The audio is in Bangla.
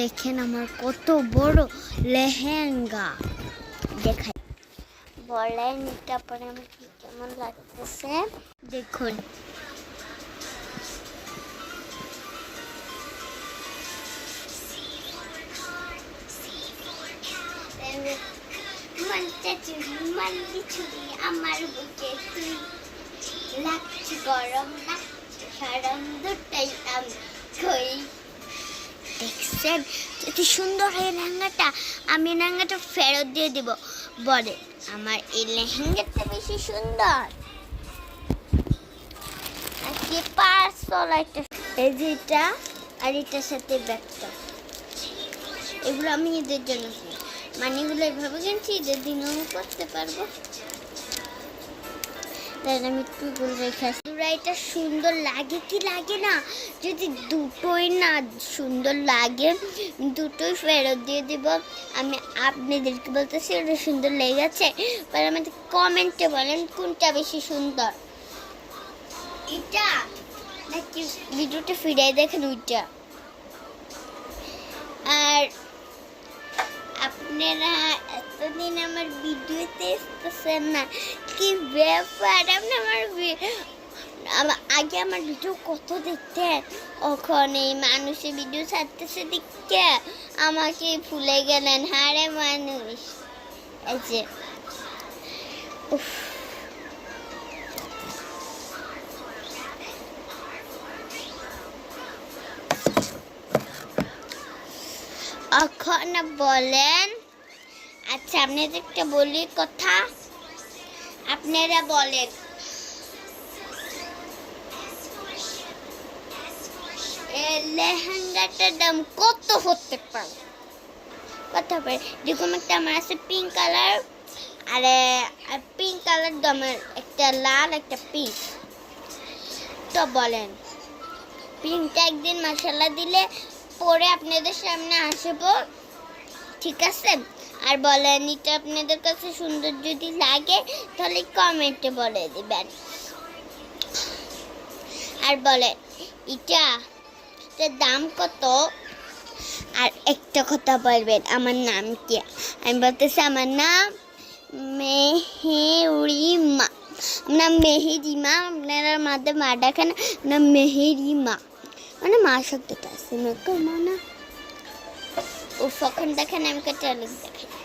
দেখেন আমার কত বড় লেহেঙ্গা দেখাই বলেন এটা পরে আমার কি কেমন লাগতেছে দেখুন আমার বুকে তুই লাগছে গরম না সারম দুটাই আমি কই দেখছেন এত সুন্দর এই লেহেঙ্গাটা আমি লেহেঙ্গাটা ফেরত দিয়ে দিব বলে আমার এই লেহেঙ্গাটা বেশি সুন্দর আজকে পার্সল একটা এই যেটা আর এটার সাথে ব্যাগটা এগুলো আমি ঈদের জন্য মানে এগুলো এভাবে কিনছি ঈদের দিনও করতে পারবো তাই আমি একটু এগুলো রেখে এটা সুন্দর লাগে কি লাগে না যদি দুটোই না সুন্দর লাগে দুটোই ফেরত দিয়ে দিব আমি আপনাদেরকে বলতেছি ওটা সুন্দর লেগেছে পরে আমাদের কমেন্টে বলেন কোনটা বেশি সুন্দর এটা নাকি ভিডিওটা ফিরে দেখেন ওইটা আর আপনারা এতদিন আমার ভিডিওতে আসতেছেন না কি ব্যাপার আপনি আমার আগে আমার ভিডিও কত দেখতেন এখন এই মানুষের ভিডিও ছাড়তেছে দেখতে আমাকে ভুলে গেলেন হারে মানুষ এই যে এখন বলেন আচ্ছা আপনাদের একটা বলি কথা আপনারা বলেন এই লেহেঙ্গাটার দাম কত হতে পারে কত পারে যেরকম একটা আমার আছে পিঙ্ক কালার আর পিঙ্ক কালার দামের একটা লাল একটা পিঙ্ক তো বলেন পিঙ্কটা একদিন মশলা দিলে পরে আপনাদের সামনে আসবো ঠিক আছে আর বলেন এটা আপনাদের কাছে সুন্দর যদি লাগে তাহলে কমেন্টে বলে দিবেন আর বলেন এটার দাম কত আর একটা কথা বলবেন আমার নাম কি আমি বলতেছি আমার নাম মেহেরিমা নাম মেহেরিমা আপনারা মাদের মা ডাকেন নাম মেহেরিমা মানে মা শব্দটা আছে না তো মা না ও ফখন দেখেন আমি একটা দেখেন